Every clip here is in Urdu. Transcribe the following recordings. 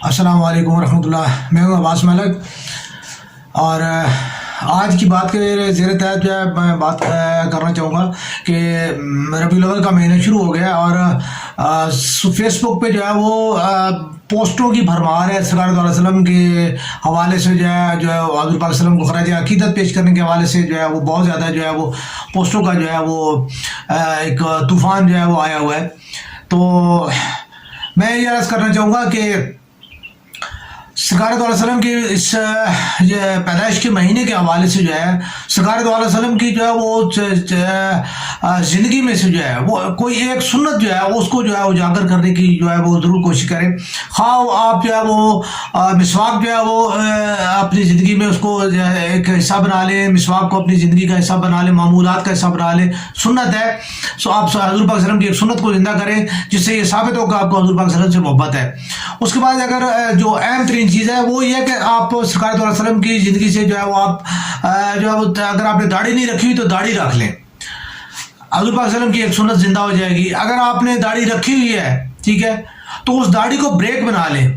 السلام علیکم ورحمۃ اللہ. میں ہوں عباس ملک اور آج کی بات کے زیر تحت جو ہے میں بات کرنا چاہوں گا کہ ربیع الاول کا مہینہ شروع ہو گیا اور فیس بک پہ جو ہے وہ پوسٹوں کی بھرمار ہے. سرکار صلی اللہ علیہ وسلم کے حوالے سے جو ہے حضور پاک وسلم کو خراج عقیدت پیش کرنے کے حوالے سے جو ہے وہ بہت زیادہ جو ہے وہ پوسٹوں کا جو ہے وہ ایک طوفان جو ہے وہ آیا ہوا ہے. تو میں یہ عرض کرنا چاہوں گا کہ سرکار صلی اللہ علیہ وسلم کی اس پیدائش کے مہینے کے حوالے سے جو ہے سرکار صلی اللہ علیہ وسلم کی جو ہے وہ زندگی میں سے جو ہے وہ کوئی ایک سنت جو ہے اس کو جو ہے اجاگر کرنے کی جو ہے وہ ضرور کوشش کریں. خواہ آپ جو ہے وہ مسواک جو ہے وہ اپنی زندگی میں اس کو ایک حصہ بنا لیں, مسواک کو اپنی زندگی کا حصہ بنا لیں, معمولات کا حصہ بنا لیں. سنت ہے سو آپ حضور پاک وسلم کی ایک سنت کو زندہ کریں جس سے یہ ثابت ہوگا آپ کو حضور پاک وسلم سے محبت ہے. اس کے بعد اگر جو اہم ترین چیز ہے وہ یہ کہ آپ سرکار صلی اللہ علیہ وسلم کی زندگی سے جو ہے وہ آپ جو ہے اگر آپ نے داڑھی نہیں رکھی ہوئی تو داڑھی رکھ لیں. حضور پاک وسلم کی ایک سنت زندہ ہو جائے گی. اگر آپ نے داڑھی رکھی ہوئی ہے ٹھیک ہے تو اس داڑھی کو بریک بنا لیں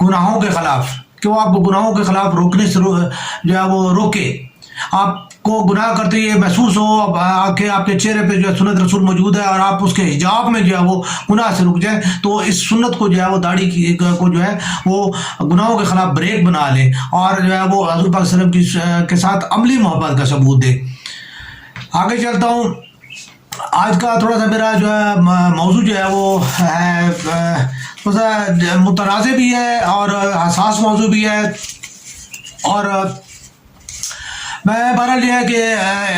گناہوں کے خلاف, کہ وہ آپ کو گناہوں کے خلاف روکنے سے جو ہے وہ روکے. آپ کو گناہ کرتے ہوئے محسوس ہو کہ آپ کے چہرے پہ جو ہے سنت رسول موجود ہے اور آپ اس کے حجاب میں جو ہے وہ گناہ سے رک جائیں تو اس سنت کو جو ہے وہ داڑھی کو جو ہے وہ گناہوں کے خلاف بریک بنا لیں اور جو ہے وہ حضور پاک صلی اللہ علیہ وسلم کے ساتھ عملی محبت کا ثبوت دے. آگے چلتا ہوں. آج کا تھوڑا سا میرا جو ہے موضوع جو ہے وہ ہے تھوڑا سا متنازع بھی ہے اور حساس موضوع بھی ہے. اور میں بہرحال یہ ہے کہ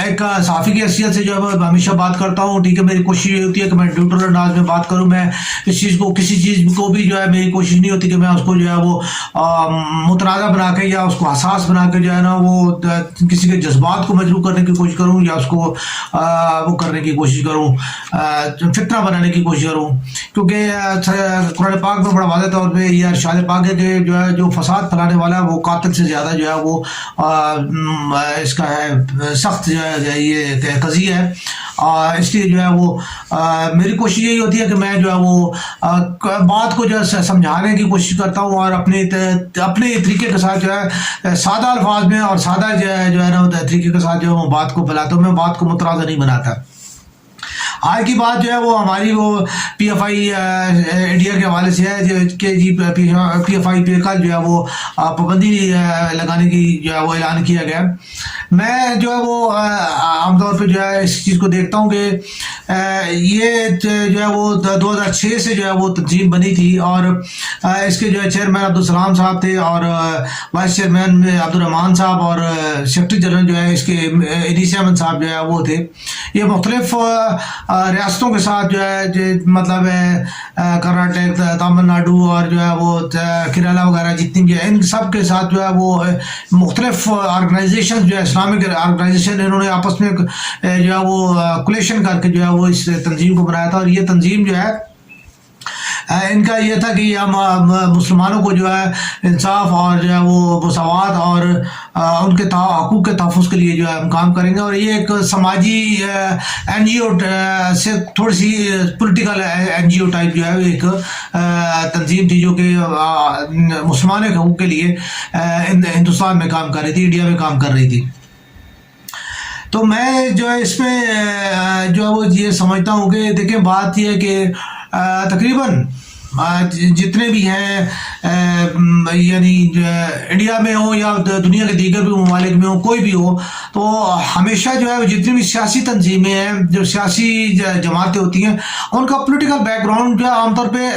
ایک صحافی کی حیثیت سے جو ہے میں ہمیشہ بات کرتا ہوں ٹھیک ہے. میری کوشش یہ ہوتی ہے کہ میں نیوٹرل انداز میں بات کروں. میں اس چیز کو کسی چیز کو بھی جو ہے میری کوشش نہیں ہوتی کہ میں اس کو جو ہے وہ متنازع بنا کے یا اس کو حساس بنا کے جو ہے نا وہ کسی کے جذبات کو مجروح کرنے کی کوشش کروں یا اس کو وہ کرنے کی کوشش کروں, فتنہ بنانے کی کوشش کروں. کیونکہ قرآن پاک میں بڑا واضح طور پہ یہ ارشاد پاک ہے کہ جو ہے جو فساد پھیلانے والا ہے وہ قاتل سے زیادہ جو ہے وہ اس کا ہے سخت جو ہے یہ قضیہ ہے. اس لیے جو ہے وہ میری کوشش یہی ہوتی ہے کہ میں جو ہے وہ بات کو جو ہے سمجھانے کی کوشش کرتا ہوں اور اپنے طریقے کے ساتھ جو ہے سادہ الفاظ میں اور سادہ جو ہے نا طریقے کے ساتھ جو ہے بات کو پھیلاتا ہوں. میں بات کو متنازع نہیں بناتا. آج کی بات جو ہے وہ ہماری وہ پی ایف آئی انڈیا کے حوالے سے ہے کہ جی پی ایف آئی پہ کل جو ہے وہ پابندی لگانے کی جو ہے وہ اعلان کیا گیا. میں جو ہے وہ عام طور پہ جو ہے اس چیز کو دیکھتا ہوں کہ یہ جو ہے وہ 2006 سے جو ہے وہ تنظیم بنی تھی اور اس کے جو ہے چیئرمین عبدالسلام صاحب تھے اور وائس چیئرمین عبدالرحمان صاحب اور سیکرٹری جنرل جو ہے اس کے انیس احمد صاحب جو ہے وہ تھے. یہ مختلف ریاستوں کے ساتھ جو ہے مطلب کرناٹک, تامل ناڈو اور جو ہے وہ کیرلا وغیرہ جتنی بھی ہیں ان سب کے ساتھ جو ہے وہ مختلف آرگنائزیشن جو ہے اسلامک آرگنائزیشن انہوں نے آپس میں جو ہے وہ کولیشن کر کے جو ہے وہ اس تنظیم کو بنایا تھا. اور یہ تنظیم جو ہے ان کا یہ تھا کہ ہم مسلمانوں کو جو ہے انصاف اور جو ہے وہ مساوات اور ان کے حقوق کے تحفظ کے لیے جو ہے ہم کام کریں گے. اور یہ ایک سماجی این جی او سے تھوڑی سی پولیٹیکل این جی او ٹائپ جو ہے ایک تنظیم تھی جو کہ مسلمانوں کے حقوق کے لیے ہندوستان میں کام کر رہی تھی, انڈیا میں کام کر رہی تھی. تو میں جو ہے اس میں جو ہے وہ یہ سمجھتا ہوں کہ دیکھیں بات یہ ہے کہ تقریباً جتنے بھی ہیں یعنی انڈیا میں ہو یا دنیا کے دیگر بھی ممالک میں ہو کوئی بھی ہو تو ہمیشہ جو ہے جتنی بھی سیاسی تنظیمیں ہیں جو سیاسی جماعتیں ہوتی ہیں ان کا پولیٹیکل بیک گراؤنڈ جو ہے عام طور پہ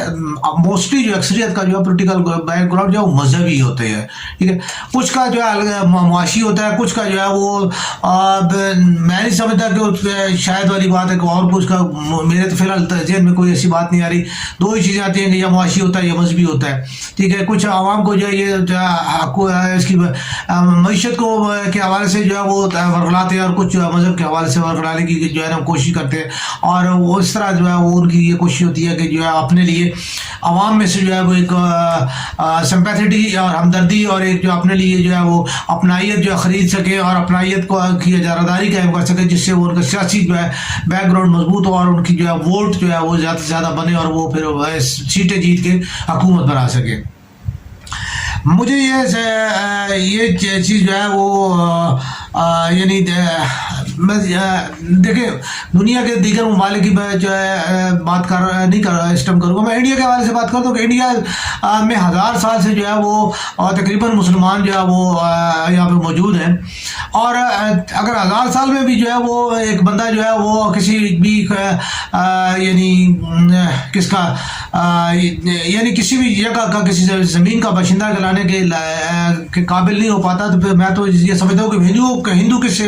موسٹلی جو اکثریت کا جو ہے پولیٹیکل بیک گراؤنڈ جو ہے وہ مذہبی ہوتے ہیں ٹھیک ہے. کچھ کا جو ہے معاشی ہوتا ہے, کچھ کا جو ہے وہ میں نہیں سمجھتا کہ شاید والی بات ہے کہ اور کچھ کا میرے تو فی الحال ذہن میں کوئی ایسی بات نہیں آ رہی. دو ہی چیزیں آتی ہیں کہ یا معاشی ہوتا ہے یا مذہبی ہوتا ہے ٹھیک ہے. کچھ عوام کو جو ہے یہ اس کی معیشت کو کے حوالے سے جو ہے وہ ورگلاتے ہیں اور کچھ مذہب کے حوالے سے ورگلانے کی جو ہے نا کوشش کرتے ہیں. اور وہ اس طرح جو ہے وہ ان کی یہ کوشش ہوتی ہے کہ جو ہے اپنے لیے عوام میں سے جو ہے وہ ایک سمپیتھٹی اور ہمدردی اور ایک جو اپنے لیے جو ہے وہ اپنائیت جو ہے خرید سکے اور اپنائیت کو کی اجاراداری قائم کر سکے جس سے وہ ان کا سیاسی جو ہے بیک گراؤنڈ مضبوط ہو اور ان کی جو ہے ووٹ جو ہے وہ زیادہ سے زیادہ بنے اور وہ پھر سیٹیں جیت کے حکومت بنا سکے. مجھے یہ چیز جو ہے وہ یعنی دیکھیں دنیا کے دیگر ممالک کی میں جو ہے بات نہیں کر اس ٹائم کروں گا. میں انڈیا کے حوالے سے بات کرتا ہوں کہ انڈیا میں 1000 سال سے جو ہے وہ تقریباً مسلمان جو ہے وہ یہاں پہ موجود ہیں. اور اگر 1000 سال میں بھی جو ہے وہ ایک بندہ جو ہے وہ کسی بھی یعنی کس کا یعنی کسی بھی جگہ کا کسی زمین کا باشندہ کہلانے کے قابل نہیں ہو پاتا, تو پھر میں تو یہ سمجھتا ہوں کہ ہندو کس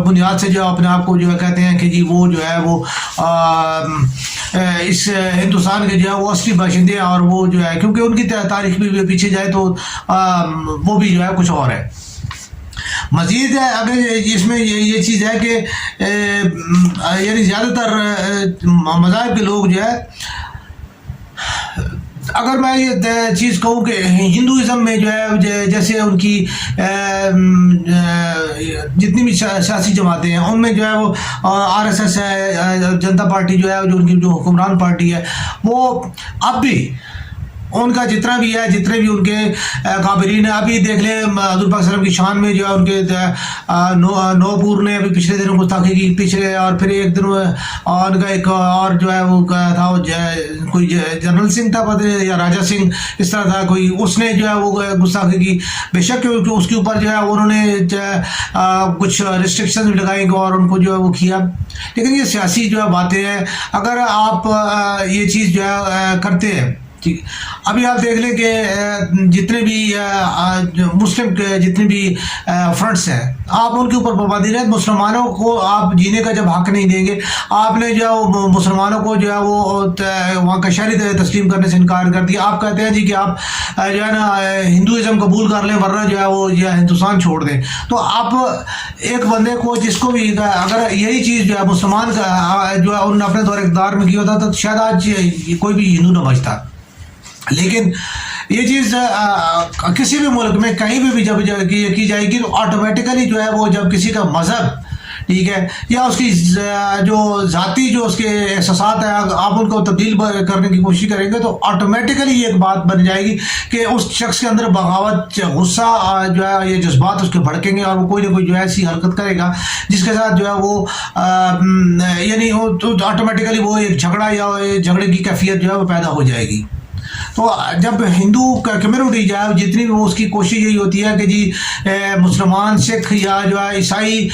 بنیاد سے جو اپنے آپ کو جو ہے کہتے ہیں کہ جی وہ جو ہے وہ اس ہندوستان کے جو ہے وہ اصلی باشندے ہیں, اور وہ جو ہے کیونکہ ان کی تاریخ بھی پیچھے جائے تو وہ بھی جو ہے کچھ اور ہے. مزید اگر اس میں یہ چیز ہے کہ یعنی زیادہ تر مذاہب کے لوگ جو ہے, اگر میں یہ چیز کہوں کہ ہندوازم میں جو ہے جیسے ان کی جتنی بھی سیاسی جماعتیں ہیں ان میں جو ہے وہ RSS ہے, جنتا پارٹی جو ہے جو ان کی جو حکمران پارٹی ہے, وہ اب بھی ان کا جتنا بھی ہے جتنے بھی ان کے کابرین ہیں, ابھی دیکھ لیں حضور پاک صلی اللہ علیہ وسلم کی شان میں جو ہے ان کے نوپور نے ابھی پچھلے دنوں گستاخی کی پچھلے, اور پھر ایک دن ان کا ایک اور جو ہے وہ تھا کوئی جنرل سنگھ تھا یا راجا سنگھ اس طرح تھا کوئی, اس نے جو ہے وہ گستاخی کی. بے شک اس کے اوپر جو ہے انہوں نے کچھ ریسٹرکشن بھی لگائی اور ان کو جو ہے وہ کیا, لیکن یہ سیاسی جو ہے باتیں ہیں. اگر آپ یہ چیز جو ہے کرتے ہیں, ٹھیک, ابھی آپ دیکھ لیں کہ جتنے بھی مسلم کے جتنے بھی فرنٹس ہیں, آپ ان کے اوپر پابندی رہے. مسلمانوں کو آپ جینے کا جب حق نہیں دیں گے, آپ نے جو ہے مسلمانوں کو جو ہے وہ وہاں کا شہری تسلیم کرنے سے انکار کر دیا. آپ کہتے ہیں جی کہ آپ جو ہے نا ہندوازم قبول کر لیں ورنہ جو ہے وہ ہندوستان چھوڑ دیں. تو آپ ایک بندے کو جس کو بھی اگر یہی چیز جو ہے مسلمان کا جو ہے انہوں نے اپنے دور اقتدار میں کیا ہوتا تو شاید آج کوئی بھی ہندو نہ بچتا. لیکن یہ چیز کسی بھی ملک میں کہیں بھی جب کی جائے گی تو آٹومیٹیکلی جو ہے وہ جب کسی کا مذہب, ٹھیک ہے, یا اس کی جو ذاتی جو اس کے احساسات ہیں آپ ان کو تبدیل کرنے کی کوشش کریں گے تو آٹومیٹیکلی یہ ایک بات بن جائے گی کہ اس شخص کے اندر بغاوت, غصہ جو ہے یہ جذبات اس کے بھڑکیں گے اور وہ کوئی نہ کوئی جو ہے ایسی حرکت کرے گا جس کے ساتھ جو ہے وہ یعنی آٹومیٹیکلی وہ ایک جھگڑا یا جھگڑے کی کیفیت جو ہے وہ پیدا ہو جائے گی. تو جب ہندو کمیونٹی جو ہے جتنی بھی وہ اس کی کوشش یہی ہوتی ہے کہ جی مسلمان, سکھ یا جو ہے عیسائی,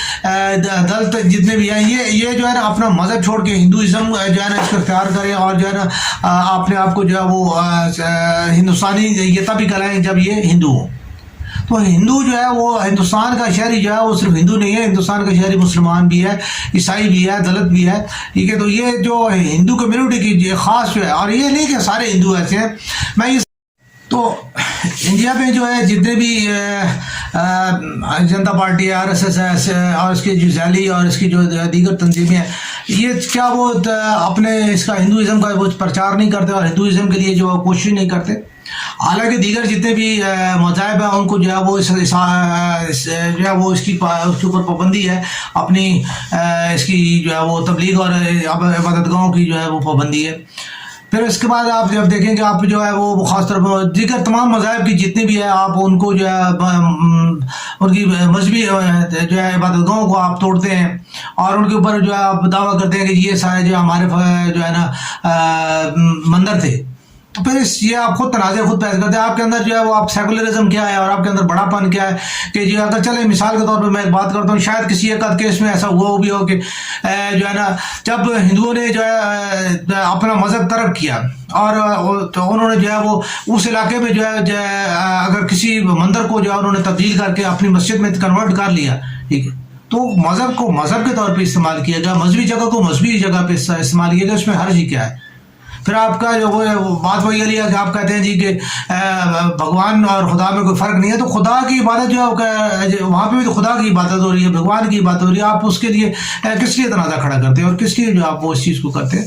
دلت جتنے بھی ہیں یہ جو ہے نا اپنا مذہب چھوڑ کے ہندوازم جو ہے نا اس کو اختیار کریں اور جو ہے نا اپنے آپ کو جو ہے وہ ہندوستانی یہ تبھی کہلائیں جب یہ ہندو ہوں. تو ہندو جو ہے وہ ہندوستان کا شہری جو ہے وہ صرف ہندو نہیں ہے, ہندوستان کا شہری مسلمان بھی ہے, عیسائی بھی ہے, دلت بھی ہے, ٹھیک ہے. تو یہ جو ہندو کمیونٹی کی خاص جو ہے, اور یہ نہیں کہ سارے ہندو ایسے ہیں, میں یہ تو انڈیا میں جو ہے جتنے بھی جنتا پارٹی ہے, RSS ہے, اور اس کی جو ذیلی اور اس کی جو دیگر تنظیمیں ہیں, یہ کیا وہ اپنے اس کا ہندوازم کا وہ پرچار نہیں کرتے اور ہندوازم کے لیے جو کوشش نہیں کرتے. حالانکہ دیگر جتنے بھی مذاہب ہیں ان کو جو ہے وہ جو ہے وہ اس کے اوپر پابندی ہے, اپنی اس کی جو ہے وہ تبلیغ اور عبادت گاہوں کی جو ہے وہ پابندی ہے. پھر اس کے بعد آپ جب دیکھیں کہ آپ جو ہے وہ خاص طور پر دیگر تمام مذاہب کی جتنی بھی ہے آپ ان کو جو ہے ان کی مذہبی جو ہے عبادت گاہوں کو آپ توڑتے ہیں اور ان کے اوپر جو ہے آپ دعویٰ کرتے ہیں کہ یہ سارے جو ہمارے جو ہے نا مندر تھے. تو پھر یہ آپ خود تنازع خود پیدا کرتے ہیں. آپ کے اندر جو ہے وہ آپ سیکولرزم کیا ہے اور آپ کے اندر بڑا پن کیا ہے کہ جو اگر چلے مثال کے طور پہ میں ایک بات کرتا ہوں, شاید کسی ایک کیس میں ایسا ہوا بھی ہو کہ جو ہے نا جب ہندوؤں نے جو ہے اپنا مذہب ترک کیا اور تو انہوں نے جو ہے وہ اس علاقے میں جو ہے اگر کسی مندر کو جو ہے انہوں نے تبدیل کر کے اپنی مسجد میں کنورٹ کر لیا, ٹھیک ہے, تو مذہب کو مذہب کے طور پہ استعمال کیا گیا, مذہبی جگہ کو مذہبی جگہ پہ استعمال کیا گیا, اس میں حرج ہی کیا ہے. پھر آپ کا جو وہ بات وہی ہے کہ آپ کہتے ہیں جی کہ بھگوان اور خدا میں کوئی فرق نہیں ہے, تو خدا کی عبادت جو ہے وہاں پہ بھی تو خدا کی عبادت ہو رہی ہے, بھگوان کی عبادت ہو رہی ہے, آپ اس کے لیے کس لیے تنازع کھڑا کرتے ہیں اور کس لیے جو آپ وہ اس چیز کو کرتے ہیں.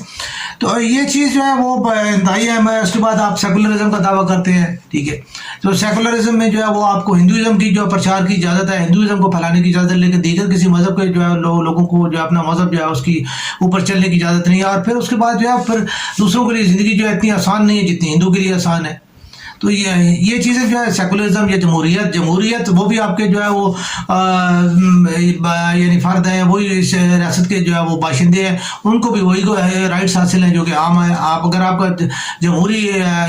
تو یہ چیز جو ہے وہ انتہائی اہم ہے. اس کے بعد آپ سیکولرزم کا دعویٰ کرتے ہیں, ٹھیک ہے, تو سیکولرزم میں جو ہے وہ آپ کو ہندوازم کی جو پرچار کی اجازت ہے, ہندوازم کو پھیلانے کی اجازت ہے, لیکن دیگر کسی مذہب کے جو ہے لوگوں کو جو اپنا مذہب جو ہے اس کی اوپر چلنے کی اجازت نہیں ہے. اور پھر اس کے بعد جو ہے پھر دوسروں کے لیے زندگی جو ہے اتنی آسان نہیں ہے جتنی ہندو کے لیے آسان ہے. تو یہ چیزیں جو ہے سیکولرزم یا جمہوریت وہ بھی آپ کے جو ہے وہ یعنی فرد ہیں، وہی اس ریاست کے جو ہے وہ باشندے ہیں، ان کو بھی وہی رائٹس حاصل ہیں جو کہ عام ہیں. اگر آپ کا جمہوری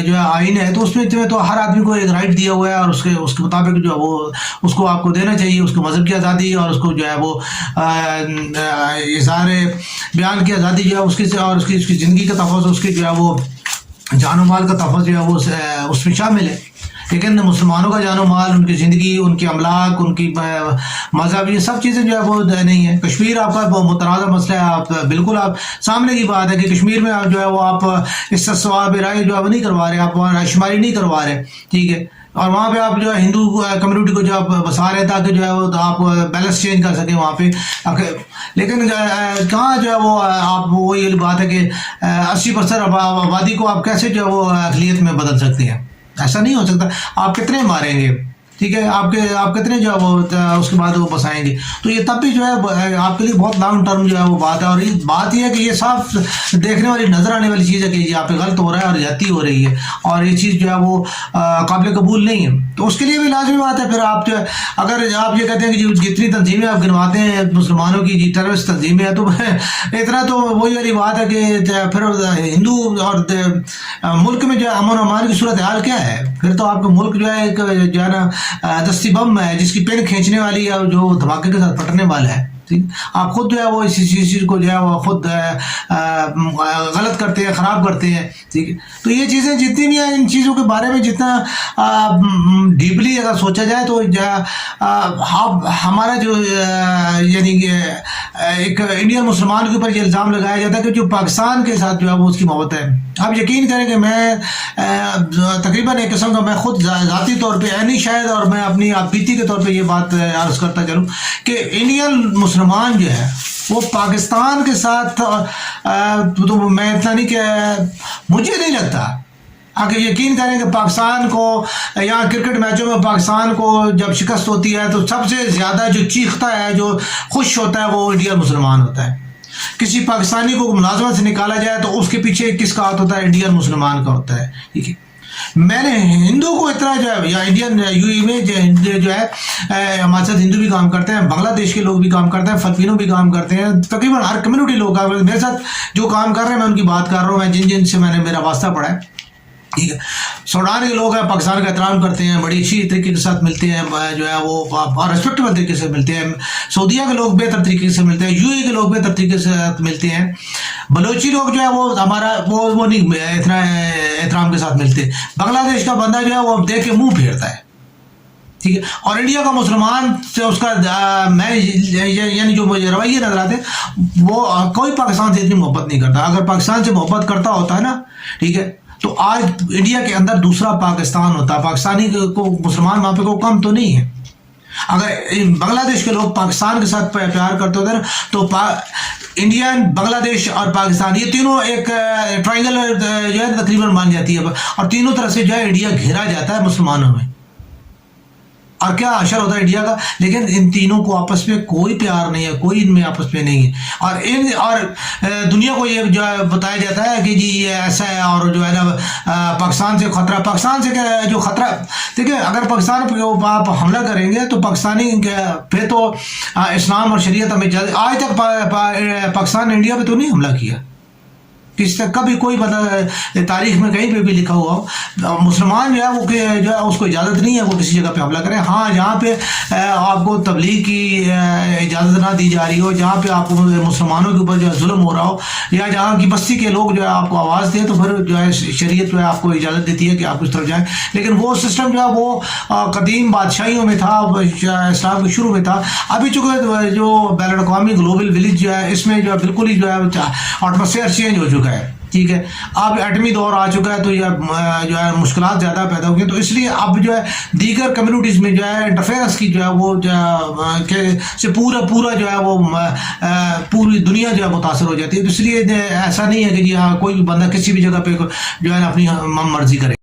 جو ہے آئین ہے تو اس میں تو ہر آدمی کو ایک رائٹ دیا ہوا ہے، اور اس کے مطابق جو ہے وہ اس کو آپ کو دینا چاہیے، اس کو مذہب کی آزادی اور اس کو جو ہے وہ اظہار بیان کی آزادی جو ہے اس کی زندگی کا تحفظ، اس کی جو ہے وہ جان و مال کا تحفظ جو ہے وہ اس میں شامل ہے. لیکن مسلمانوں کا جان و مال، ان کی زندگی، ان کے املاک، ان کی مذہب، یہ سب چیزیں جو ہے وہ نہیں ہیں. کشمیر آپ کا متنازع مسئلہ ہے، آپ بالکل آپ سامنے کی بات ہے کہ کشمیر میں آپ جو ہے وہ آپ اس سے ثواب رائے جو ہے وہ نہیں کروا رہے، آپ وہاں رائے شماری نہیں کروا رہے، ٹھیک ہے. اور وہاں پہ آپ جو ہے ہندو کمیونٹی کو جو آپ بسا رہے تاکہ جو ہے وہ آپ بیلنس چینج کر سکیں وہاں پہ. لیکن کہاں جو ہے وہ آپ وہی بات ہے کہ 80% آبادی کو آپ کیسے جو ہے وہ اقلیت میں بدل سکتے ہیں؟ ایسا نہیں ہو سکتا. آپ کتنے ماریں گے، ٹھیک ہے، آپ کتنے جو ہے وہ اس کے بعد وہ بسائیں گے. تو یہ تب بھی جو ہے آپ کے لیے بہت لانگ ٹرم جو ہے وہ بات ہے. اور یہ بات یہ ہے کہ یہ صاف دیکھنے والی، نظر آنے والی چیز ہے کہ یہ آپ پہ غلط ہو رہا ہے اور زیادتی ہو رہی ہے، اور یہ چیز جو ہے وہ قابل قبول نہیں ہے. تو اس کے لیے بھی لازمی بات ہے. پھر آپ جو ہے اگر آپ یہ کہتے ہیں کہ جتنی تنظیمیں آپ گنواتے ہیں مسلمانوں کی جی ٹیررسٹ تنظیمیں ہیں، تو اتنا تو وہی والی بات ہے کہ پھر ہندو اور ملک میں جو ہے امن و امان کی صورتحال کیا ہے؟ پھر تو آپ کا ملک جو ہے ایک جو ہے نا دستی بم ہے جس کی پن کھینچنے والی ہے، جو دھماکے کے ساتھ پھٹنے والا ہے. ٹھیک، آپ خود جو ہے وہ اس چیز کو جو ہے وہ خود غلط کرتے ہیں، خراب کرتے ہیں. ٹھیک ہے، تو یہ چیزیں جتنی بھی ہیں، ان چیزوں کے بارے میں جتنا ڈیپلی اگر سوچا جائے تو ہمارا جو یعنی کہ ایک انڈین مسلمان کے اوپر یہ الزام لگایا جاتا ہے کہ جو پاکستان کے ساتھ جو ہے وہ اس کی محبت ہے. آپ یقین کریں کہ میں تقریباً ایک قسم کا میں خود ذاتی طور پہ نہیں شاید، اور میں اپنی آپ بیتی کے طور پہ یہ بات عرض کرتا چلوں کہ انڈین مسلمان جو ہے وہ پاکستان کے ساتھ تو میں اتنا نہیں کہ مجھے نہیں لگتا. اگر یقین کریں کہ پاکستان کو یا کرکٹ میچوں میں پاکستان کو جب شکست ہوتی ہے تو سب سے زیادہ جو چیختا ہے، جو خوش ہوتا ہے، وہ انڈین مسلمان ہوتا ہے. کسی پاکستانی کو ملازمت سے نکالا جائے تو اس کے پیچھے کس کا ہاتھ ہوتا ہے؟ انڈین مسلمان کا ہوتا ہے. ٹھیک ہے، میں نے ہندو کو اتنا جو ہے یا انڈین یو اے میں جو ہے ہمارے ساتھ ہندو بھی کام کرتے ہیں، بنگلہ دیش کے لوگ بھی کام کرتے ہیں، فلپینوں بھی کام کرتے ہیں، تقریباً ہر کمیونٹی لوگ میرے ساتھ جو کام کر رہے ہیں، میں ان کی بات کر رہا ہوں، میں جن سے میں نے میرا واسطہ پڑا ہے. ٹھیک ہے، سوڈان کے لوگ ہیں، پاکستان کا احترام کرتے ہیں، بڑی اچھی طریقے کے ساتھ ملتے ہیں، جو ہے وہ ریسپیکٹیبل طریقے سے ملتے ہیں. سعودیہ کے لوگ بہتر طریقے سے ملتے ہیں، یو اے کے لوگ بہتر طریقے سے ملتے ہیں. بلوچی لوگ جو ہے وہ ہمارا وہ نہیں اتنا احترام کے ساتھ ملتے. بنگلہ دیش کا بندہ جو ہے وہ دیکھ کے منہ پھیرتا ہے. ٹھیک ہے، اور انڈیا کا مسلمان سے اس کا میں یعنی جو مجھے رویے نظر آتے وہ کوئی پاکستان سے اتنی محبت نہیں کرتا. اگر پاکستان سے محبت کرتا ہوتا ہے نا، ٹھیک ہے، تو آج انڈیا کے اندر دوسرا پاکستان ہوتا. پاکستانی کو مسلمان وہاں پہ کو کم تو نہیں ہے. اگر بنگلہ دیش کے لوگ پاکستان کے ساتھ پیار کرتے ہوتے تو انڈیا، بنگلہ دیش اور پاکستان یہ تینوں ایک ٹرائنگل جو ہے تقریباً مان جاتی ہے، اور تینوں طرف سے جو ہے انڈیا گھیرا جاتا ہے مسلمانوں میں. اور کیا اشر ہوتا ہے انڈیا کا. لیکن ان تینوں کو آپس میں کوئی پیار نہیں ہے، کوئی ان میں آپس میں نہیں ہے. اور دنیا کو یہ جو ہے بتایا جاتا ہے کہ جی یہ ایسا ہے، اور جو ہے نا پاکستان سے خطرہ، پاکستان سے جو خطرہ، دیکھیں اگر پاکستان پہ آپ حملہ کریں گے تو پاکستانی پھر تو اسلام اور شریعت ہمیں آج تک پاکستان نے انڈیا پہ تو نہیں حملہ کیا. کس تک کبھی کوئی تاریخ میں کہیں پہ بھی لکھا ہوا ہو. مسلمان جو ہے وہ جو ہے اس کو اجازت نہیں ہے وہ کسی جگہ پہ حملہ کریں. ہاں، جہاں پہ آپ کو تبلیغ کی اجازت نہ دی جا رہی ہو، جہاں پہ آپ کو مسلمانوں کے اوپر جو ہے ظلم ہو رہا ہو، یا جہاں کی بستی کے لوگ جو ہے آپ کو آواز دیں، تو پھر جو ہے شریعت جو ہے آپ کو اجازت دیتی ہے کہ آپ اس طرف جائیں. لیکن وہ سسٹم جو ہے وہ قدیم بادشاہیوں میں تھا، اسلام کے شروع میں تھا. ابھی چونکہ جو بین الاقوامی گلوبل ولیج جو ہے اس میں جو ہے بالکل ہی جو ہے ایٹماسفیئر چینج ہو چکا ہے. ٹھیک ہے، اب ایٹمی دور آ چکا ہے، تو یہ جو ہے مشکلات زیادہ پیدا ہو گئی. تو اس لیے اب جو ہے دیگر کمیونٹیز میں جو ہے انٹرفیئرنس کی جو ہے وہ سے پورا جو ہے وہ پوری دنیا جو ہے متاثر ہو جاتی ہے. تو اس لیے ایسا نہیں ہے کہ جی ہاں کوئی بھی بندہ کسی بھی جگہ پہ جو ہے اپنی مرضی کرے.